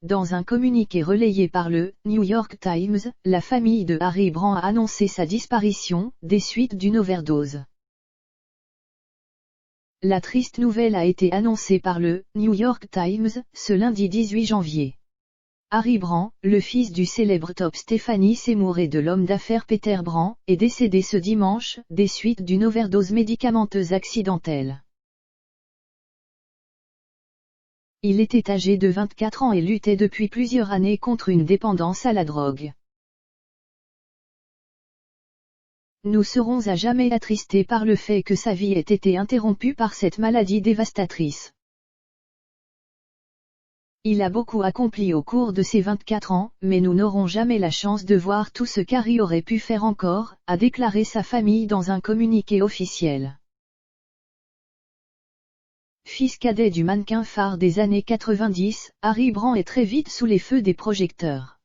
Dans un communiqué relayé par le New York Times, la famille de Harry Brant a annoncé sa disparition, des suites d'une overdose. La triste nouvelle a été annoncée par le New York Times, ce lundi 18 janvier. Harry Brant, le fils du célèbre top Stephanie Seymour et de l'homme d'affaires Peter Brant, est décédé ce dimanche, des suites d'une overdose médicamenteuse accidentelle. Il était âgé de 24 ans et luttait depuis plusieurs années contre une dépendance à la drogue. Nous serons à jamais attristés par le fait que sa vie ait été interrompue par cette maladie dévastatrice. Il a beaucoup accompli au cours de ses 24 ans, mais nous n'aurons jamais la chance de voir tout ce qu'Harry aurait pu faire encore, a déclaré sa famille dans un communiqué officiel. Fils cadet du mannequin phare des années 90, Harry Brant est très vite sous les feux des projecteurs.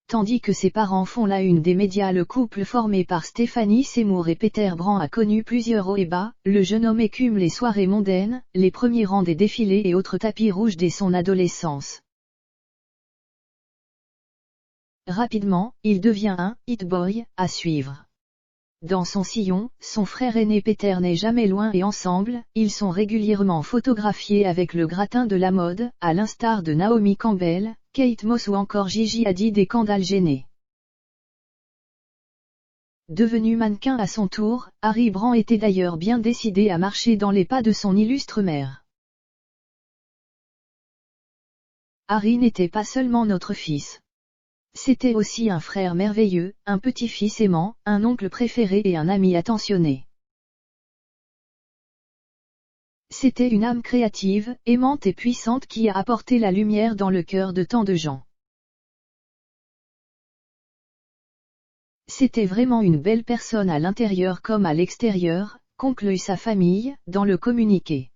Tandis que ses parents font la une des médias, le couple formé par Stephanie Seymour et Peter Brant a connu plusieurs hauts et bas. Le jeune homme écume les soirées mondaines, les premiers rangs des défilés et autres tapis rouges dès son adolescence. Rapidement, il devient un « hit boy » à suivre. Dans son sillon, son frère aîné Peter n'est jamais loin et ensemble, ils sont régulièrement photographiés avec le gratin de la mode, à l'instar de Naomi Campbell, Kate Moss ou encore Gigi Hadid et Kendall Jenner. Devenu mannequin à son tour, Harry Brant était d'ailleurs bien décidé à marcher dans les pas de son illustre mère. Harry n'était pas seulement notre fils. C'était aussi un frère merveilleux, un petit-fils aimant, un oncle préféré et un ami attentionné. C'était une âme créative, aimante et puissante qui a apporté la lumière dans le cœur de tant de gens. C'était vraiment une belle personne à l'intérieur comme à l'extérieur, conclut sa famille, dans le communiqué.